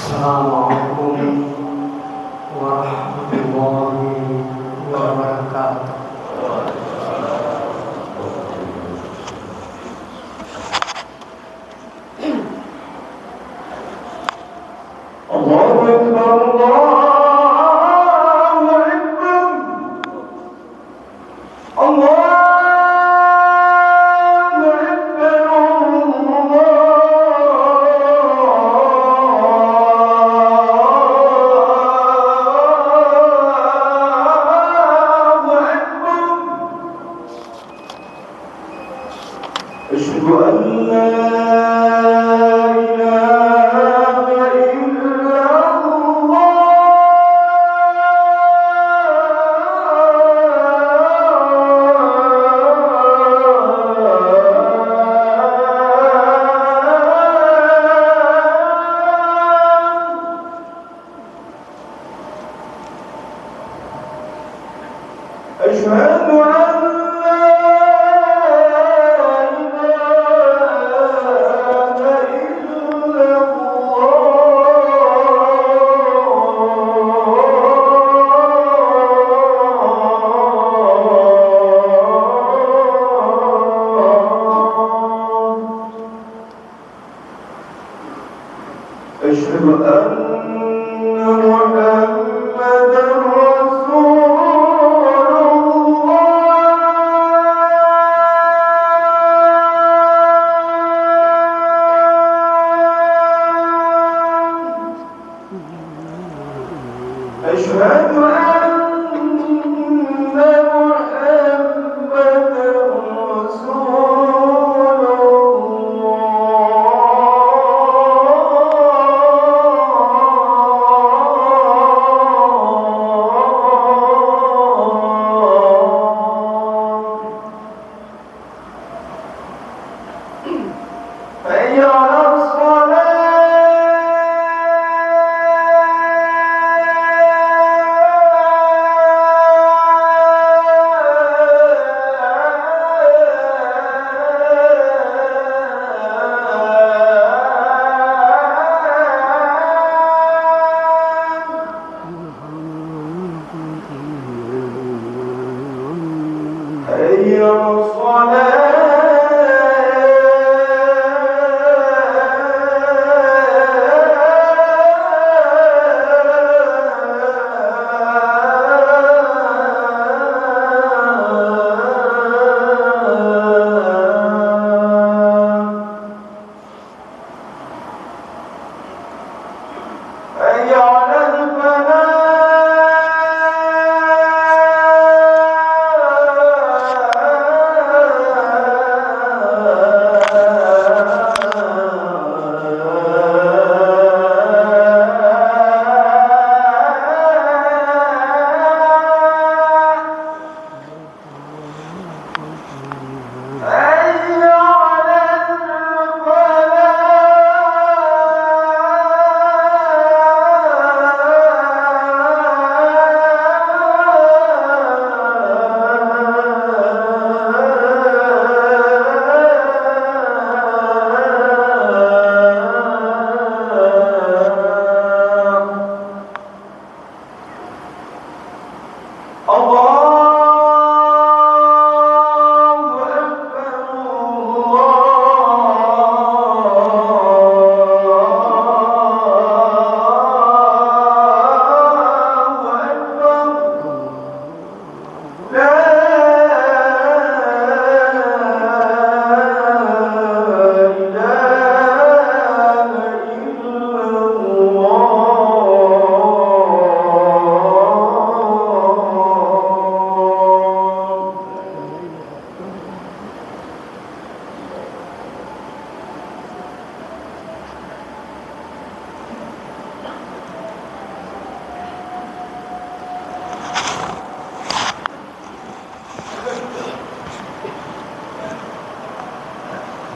Assalamualaikum warahmatullahi wabarakatuh. Allahu Akbar, Allahu Akbar, Allahu أشهد أن لا إله إلا الله. أشهد أشهد أن محمدًا رسول الله. أشهد أن محمدًا رسول حي على حي على الصلاة. حي على الفلاح.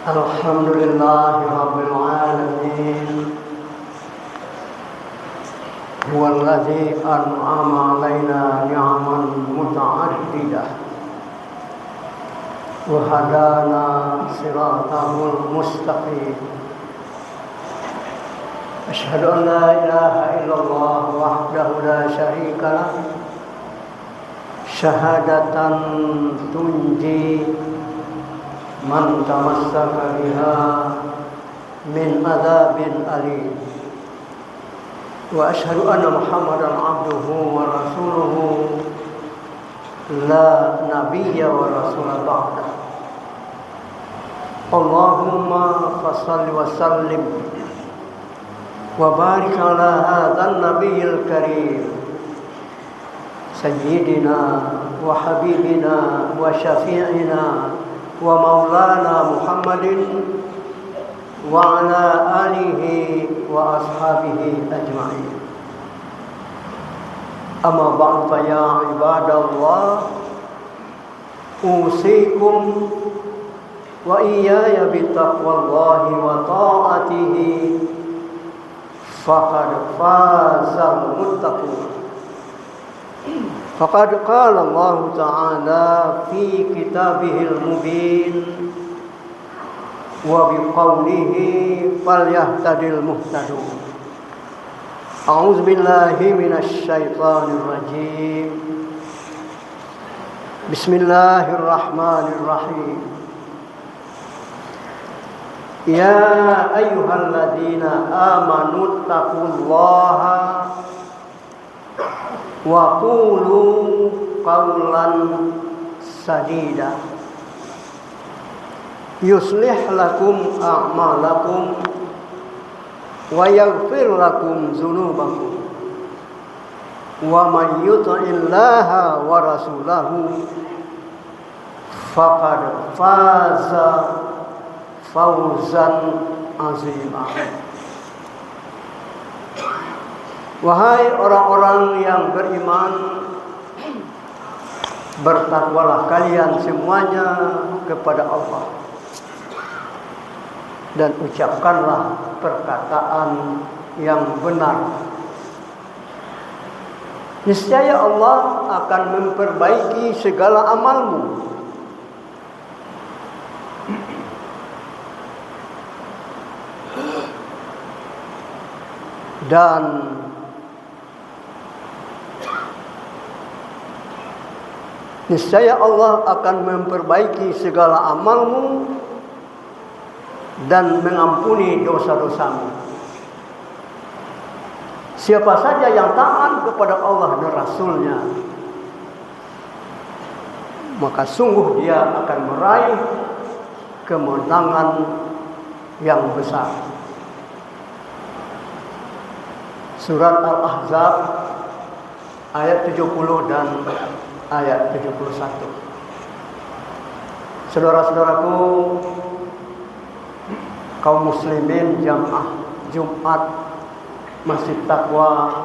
Alhamdulillahi Rabbil Alamin. Huwallazi an'ama alaina ni'aman muta'addidah wa hadana siratal mustaqim. أشهد أن لا إله إلا الله وحده لا شريك له شهادة تنجي من تمسك بها من عذاب أليم وأشهد أن محمدا عبده ورسوله لا نبي ورسول بعده اللهم فصل وسلم وبارك على هذا النبي الكريم سيدنا وحبيبنا وشفيعنا ومولانا محمد وعلى آله وأصحابه أجمعين أما بعد فيا عباد الله أوصيكم وإياي بتقوى الله وطاعته فقد فاز المتقون فقد قال الله تعالى في كتابه المبين وبقوله فليهتدي المهتدون أعوذ بالله من الشيطان الرجيم بسم الله الرحمن الرحيم يا أيها الذين آمنوا اتقوا الله وقولوا قولا سديدا يصلح لكم أعمالكم ويغفر لكم ذنوبكم ومن يطع الله ورسوله فقد فاز فوزا عظيما. Wahai orang-orang yang beriman, bertakwalah kalian semuanya kepada Allah dan ucapkanlah perkataan yang benar. Niscaya Allah akan memperbaiki segala amalmu. Dan niscaya Allah akan memperbaiki segala amalmu dan mengampuni dosa-dosamu. Siapa saja yang taat kepada Allah dan Rasul-Nya, maka sungguh dia akan meraih kemenangan yang besar. Surat Al-Ahzab ayat 70 dan ayat 71. Saudara-saudaraku, kaum muslimin jamaah Jumat Masjid Taqwa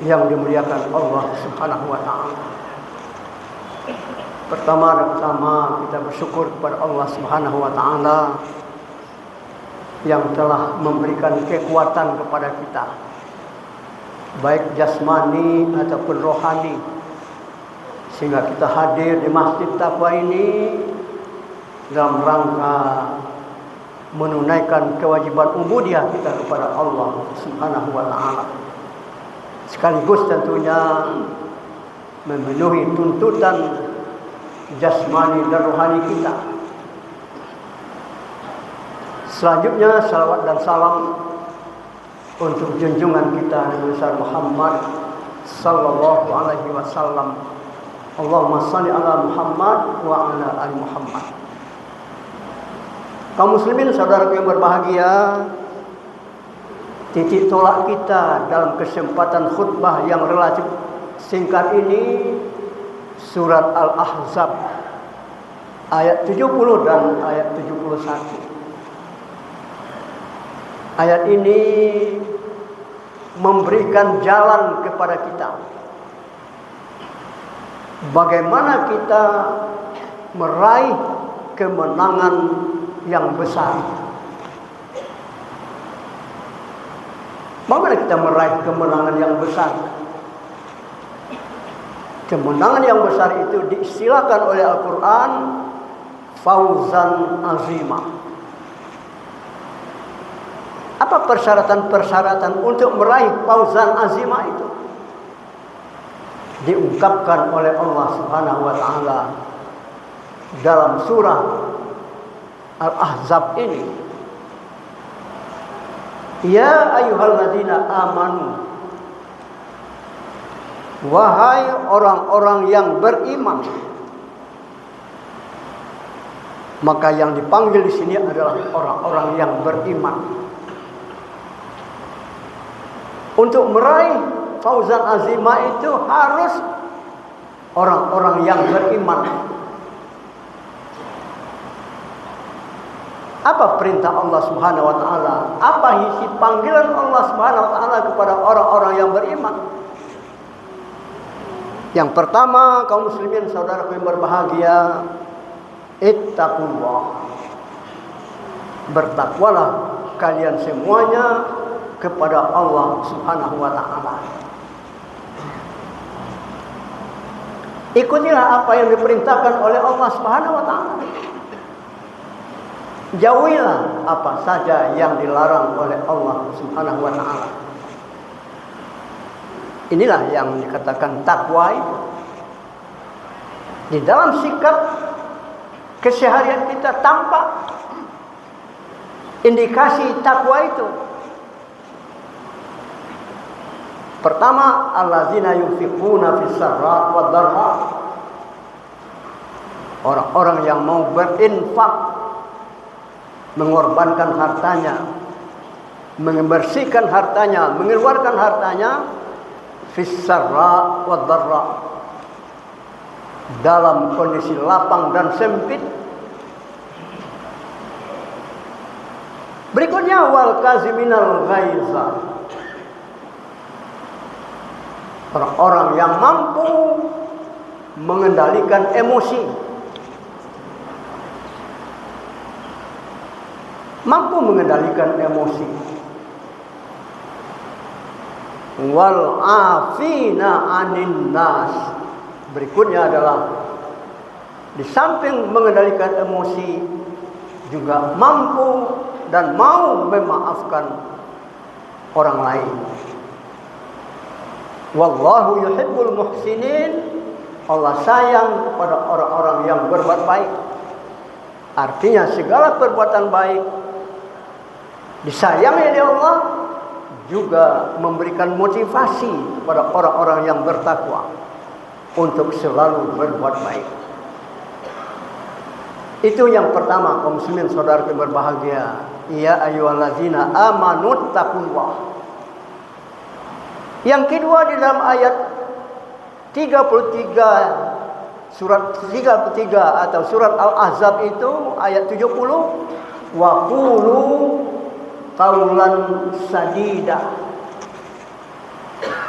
yang dimuliakan Allah Subhanahu wa taala. Pertama-tama kita bersyukur kepada Allah Subhanahu wa taala yang telah memberikan kekuatan kepada kita, baik jasmani ataupun rohani, sehingga kita hadir di Masjid Taqwa ini dalam rangka menunaikan kewajiban ubudiyah kita kepada Allah Subhanahu wa taala, sekaligus tentunya memenuhi tuntutan jasmani dan rohani kita. Selanjutnya salawat dan salam untuk junjungan kita Nabi besar Muhammad sallallahu alaihi wasallam. Allahumma shalli ala Muhammad wa ala ali Muhammad. Kaum muslimin saudaraku yang berbahagia, titik tolak kita dalam kesempatan khutbah yang relatif singkat ini surat Al-Ahzab ayat 70 dan ayat 71. Ayat ini memberikan jalan kepada kita bagaimana kita meraih kemenangan yang besar. Bagaimana kita meraih kemenangan yang besar? Kemenangan yang besar itu diistilahkan oleh Al-Quran fauzan azimah. Apa persyaratan-persyaratan untuk meraih fauzan azimah itu? Diungkapkan oleh Allah Subhanahu wa taala dalam surah Al-Ahzab ini. Ya ayyuhalladzina amanu, wahai orang-orang yang beriman. Maka yang dipanggil di sini adalah orang-orang yang beriman. Untuk meraih fauzan azimah itu harus orang-orang yang beriman. Apa perintah Allah Subhanahu wa taala? Apa isi panggilan Allah Subhanahu wa taala kepada orang-orang yang beriman? Yang pertama, kaum muslimin saudaraku yang berbahagia, ittaqullah. Bertakwalah kalian semuanya kepada Allah Subhanahu wa taala. Ikutilah apa yang diperintahkan oleh Allah Subhanahu wa taala. Jauhilah apa saja yang dilarang oleh Allah Subhanahu wa taala. Inilah yang dikatakan takwa itu. Di dalam sikap keseharian kita tampak indikasi takwa itu. Pertama, allazina yunfiquna fis sarra wad dharra. Orang-orang yang mau berinfak, mengorbankan hartanya, membersihkan hartanya, mengeluarkan hartanya fis sarra wad dharra, dalam kondisi lapang dan sempit. Berikutnya wal kaziminal ghaiza. Orang-orang yang mampu mengendalikan emosi, mampu mengendalikan emosi. Wal afina anin nas. Berikutnya adalah di samping mengendalikan emosi juga mampu dan mau memaafkan orang lain. Wallahu yuhibbul muhsinin. Allah sayang kepada orang-orang yang berbuat baik. Artinya segala perbuatan baik disayangi oleh Allah, juga memberikan motivasi kepada orang-orang yang bertakwa untuk selalu berbuat baik. Itu yang pertama, kaum muslimin saudaraku yang berbahagia. Ya ayyuhallazina amanu taqullah. Yang kedua, di dalam ayat 33 surat 33 atau surat Al-Ahzab itu ayat 70, wa qulu qaulan sadida.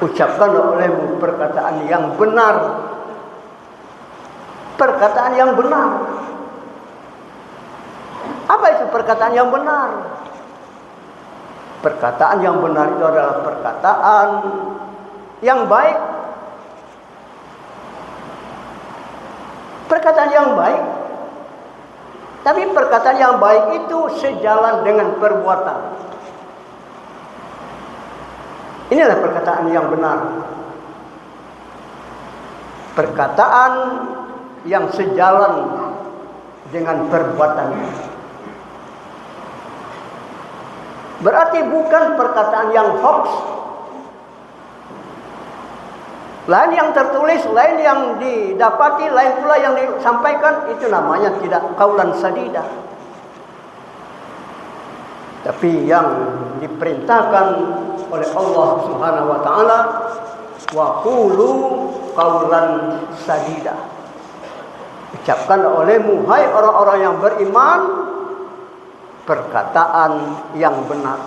Ucapkan olehmu perkataan yang benar. Perkataan yang benar. Apa itu perkataan yang benar? Perkataan yang benar itu adalah perkataan yang baik. Perkataan yang baik. Tapi perkataan yang baik itu sejalan dengan perbuatan. Inilah perkataan yang benar. Perkataan yang sejalan dengan perbuatan. Berarti bukan perkataan yang hoax. Lain yang tertulis, lain yang didapati, lain pula yang disampaikan. Itu namanya tidak qaulan sadida. Tapi yang diperintahkan oleh Allah Subhanahu wa taala, wa qulu qaulan sadida. Ucapkan olehmu, hai orang-orang yang beriman, perkataan yang benar.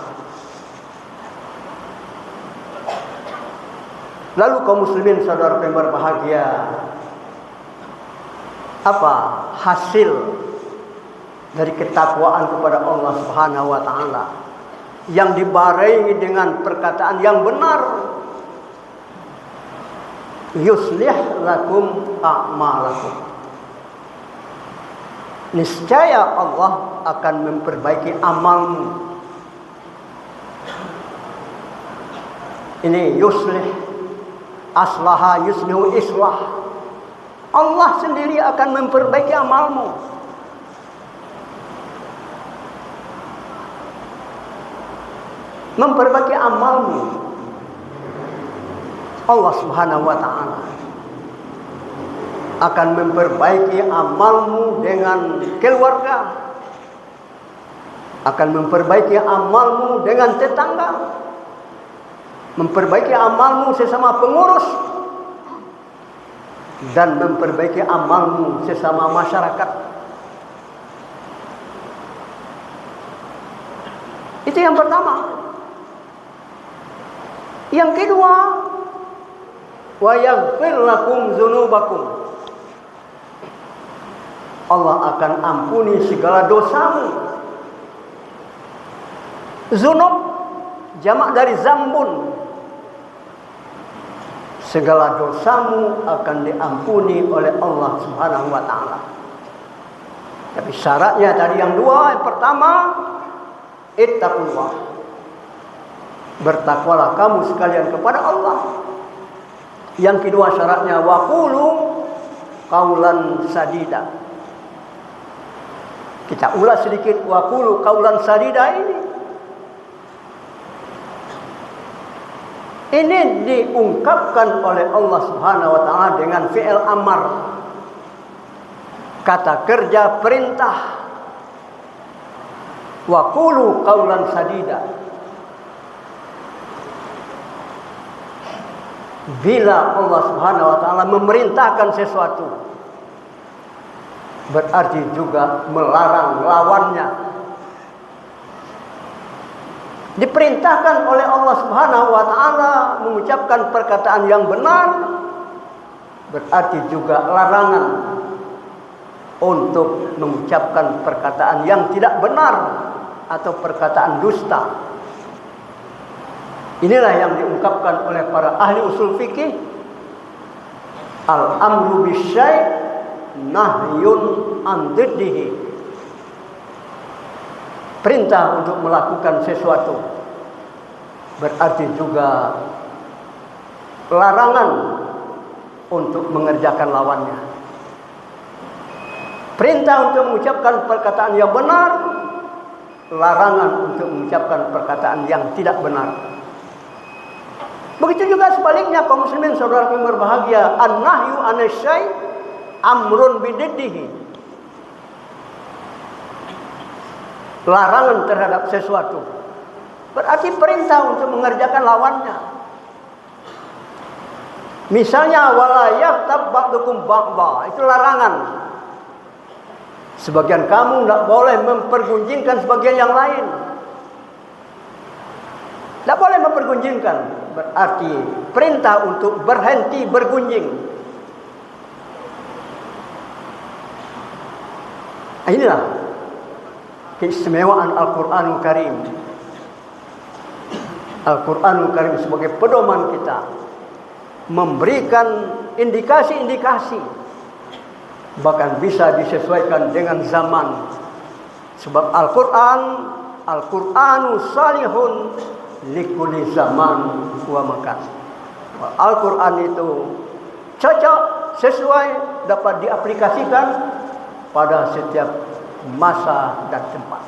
Lalu kaum muslimin saudara yang berbahagia, apa hasil dari ketakwaan kepada Allah Subhanahu wa taala yang dibarengi dengan perkataan yang benar? Yuslih lakum a'malakum. Niscaya Allah akan memperbaiki amalmu. Ini yuslih, aslaha yuslihu islah. Allah sendiri akan memperbaiki amalmu. Memperbaiki amalmu. Allah Subhanahu wa ta'ala akan memperbaiki amalmu dengan keluarga, akan memperbaiki amalmu dengan tetangga, memperbaiki amalmu sesama pengurus, dan memperbaiki amalmu sesama masyarakat. Itu yang pertama. Yang kedua, wa yaghfir lakum dzunubakum. Allah akan ampuni segala dosamu. Zunub jamak dari zambun. Segala dosamu akan diampuni oleh Allah Subhanahu wa ta'ala. Tapi syaratnya tadi yang dua. Yang pertama, ittaqullah. Bertakwalah kamu sekalian kepada Allah. Yang kedua syaratnya, waqulu qaulan sadida. Kita ulas sedikit waqulu qaulan sadida ini. Ini diungkapkan oleh Allah Subhanahu wa ta'ala dengan fi'il amar. Kata kerja perintah. Wa qulu qaulan sadida. Bila Allah Subhanahu wa ta'ala memerintahkan sesuatu, berarti juga melarang lawannya. Diperintahkan oleh Allah Subhanahu wa ta'ala mengucapkan perkataan yang benar, berarti juga larangan untuk mengucapkan perkataan yang tidak benar atau perkataan dusta. Inilah yang diungkapkan oleh para ahli usul fikih. Al-amru bisyai' nahyun an diddihi. Perintah untuk melakukan sesuatu berarti juga larangan untuk mengerjakan lawannya. Perintah untuk mengucapkan perkataan yang benar, larangan untuk mengucapkan perkataan yang tidak benar. Begitu juga sebaliknya kaum muslimin saudara yang berbahagia, an-nahyu anasyai amrun bididdihi. Larangan terhadap sesuatu berarti perintah untuk mengerjakan lawannya. Misalnya wala yaghtab ba'dukum ba'dha, itu larangan. Sebagian kamu tidak boleh mempergunjingkan sebagian yang lain. Tidak boleh mempergunjingkan, berarti perintah untuk berhenti bergunjing. Inilah keistimewaan Al-Quranul Karim. Al-Quranul Karim sebagai pedoman kita memberikan indikasi-indikasi, bahkan bisa disesuaikan dengan zaman. Sebab Al-Qur'anu salihun likulli zaman wa makan. Al-Quran itu cocok, sesuai, dapat diaplikasikan pada setiap masa dan tempat.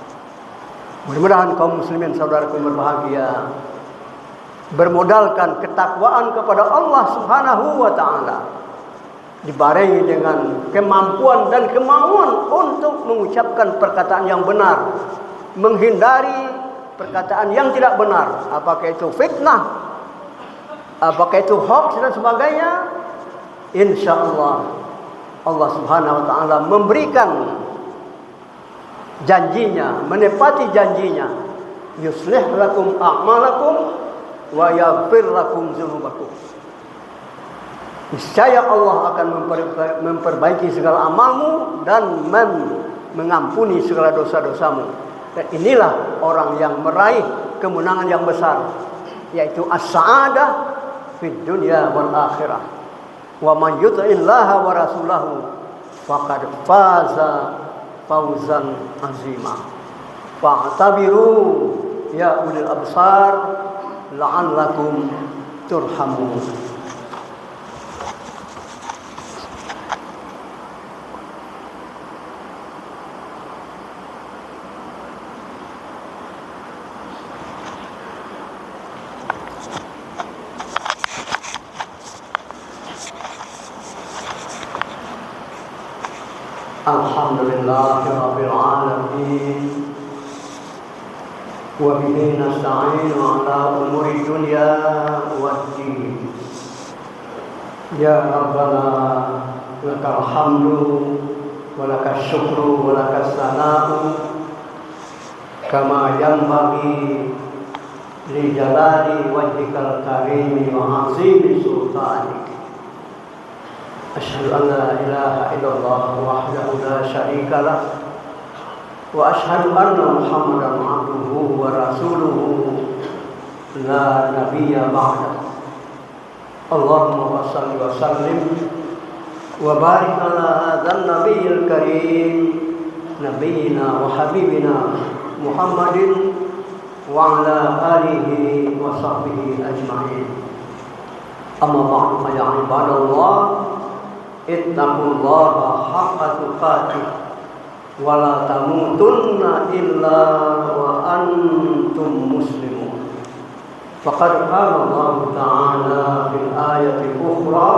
Mudah-mudahan kaum muslimin saudaraku berbahagia bermodalkan ketakwaan kepada Allah Subhanahu wa ta'ala, dibarengi dengan kemampuan dan kemauan untuk mengucapkan perkataan yang benar, menghindari perkataan yang tidak benar, apakah itu fitnah, apakah itu hoax dan sebagainya. Insyaallah Allah Subhanahu wa ta'ala memberikan janjinya, menepati janjinya, yuslih lakum a'malakum wa yaghfir lakum dzunubakum. Niscaya Allah akan memperbaiki segala amalmu dan mengampuni segala dosa-dosamu. Dan inilah orang yang meraih kemenangan yang besar, yaitu as-sa'adah fid dunya wal akhirah. Wa man yuti'illaha wa rasulahu faqad faza fawzan azima. Fa'tabiru ya ulil absar la'allakum turhamun. Alhamdulillahirabbil alamin. Wa bihi nasta'inu ala umuri dunya waddin. Ya Rabbana lakal hamdu wa lakas syukru wa lakas sana'u kama yanbaghi li jalali wajhikal karimi wa 'azimi sultanik. Asyhadu an la ilaha illallah wahdahu la syarika lah wa asyhadu anna Muhammadan abduhu wa rasuluhu la nabiyya ba'da. Allahumma shalli wa sallim wa barik ala hadzal nabiyil karim nabiyyina wa habibina Muhammadin wa ala alihi wa sahbihi ajma'in. Amma ba'du fa ya ibadallah ittaqullaha haqqa tuqatih wa la tamutunna illa wa antum muslimun. Faqad qala Allah ta'ala fil ayati ukhra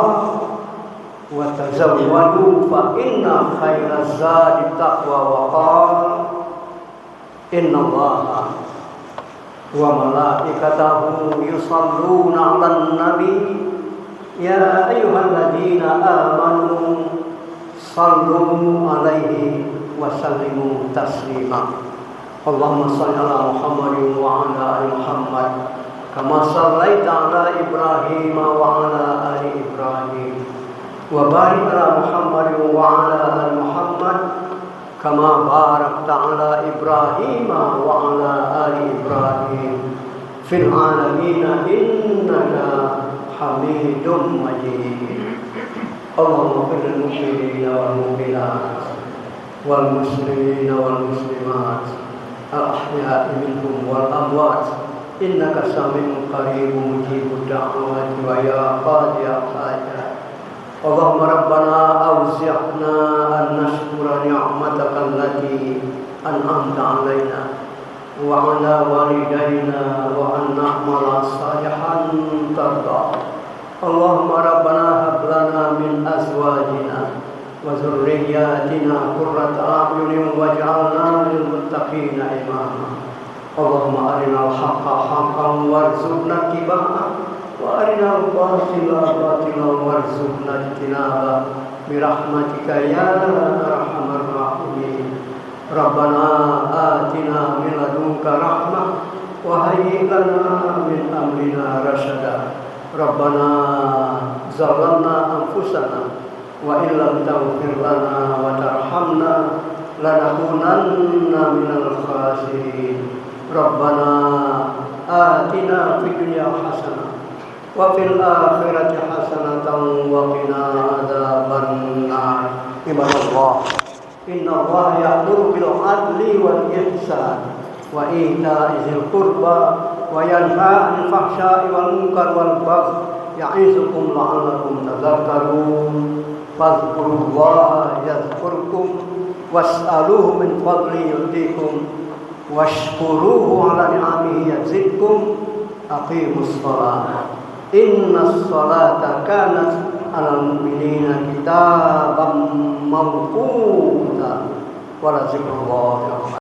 wa tazawwadu fa inna khairaz zadi taqwa wa qala innallaha wa malaikatahu yusalluna 'alan nabi ya ayyuhalladzina amanu sallu 'alaihi wa sallimu taslima. Allahumma shalli ala Muhammadin wa ala ali Muhammad kama shallaita ala Ibrahim wa ala ali Ibrahim wa barik ala Muhammadin wa ala ali Muhammad kama barakta ala Ibrahim wa ala ali Ibrahim fil alamin innaka Hamidum Majid. Allahumma fil mu'minina wal mu'minat wal muslimina wal muslimat al ahya'i minhum wal amwat innaka sami'un qaribun mujibud da'wati wa ya qadiyal hajat. Allahumma rabbana awzi'na an nashkura ni'mataka allati an'amta 'alaina wa 'ala walidayna wa an na'mala salihan tarda. Allahumma rabbana hab lana min azwajina wa dhurriyyatina qurrata a'yunin waj'alna lil muttaqina imama. Allahumma arinal haqqa haqqan warzuqna ittiba'ah wa arinal batila batilan warzuqna ijtinabah bi rahmatika ya arhamar rahimin. Rabbana atina min ladunka rahmah wa hayyi lana min amrina rasyada. Rabbana zalamna anfusana wa illam taghfir lana wa tarhamna lanakunanna minal khasirin. Rabbana atina fid dunya hasanah wa fil akhirati hasanatan wa qina adzaban nar. Ibadallah, innallaha ya'muru bil 'adli wal ihsan wa ita'i dzil qurba wa yanha 'anil fahsya'i wal munkar wal baghi ya'izukum la'allakum tadhakkarun. Fadhkurullaha yadhkurkum was'aluhu min fadli yu'tikum washkuruhu 'ala ni'amihi yazidkum. Aqimus shalah innas salata kanat 'alal mu'minina kitaban mawquta wa la zikrullah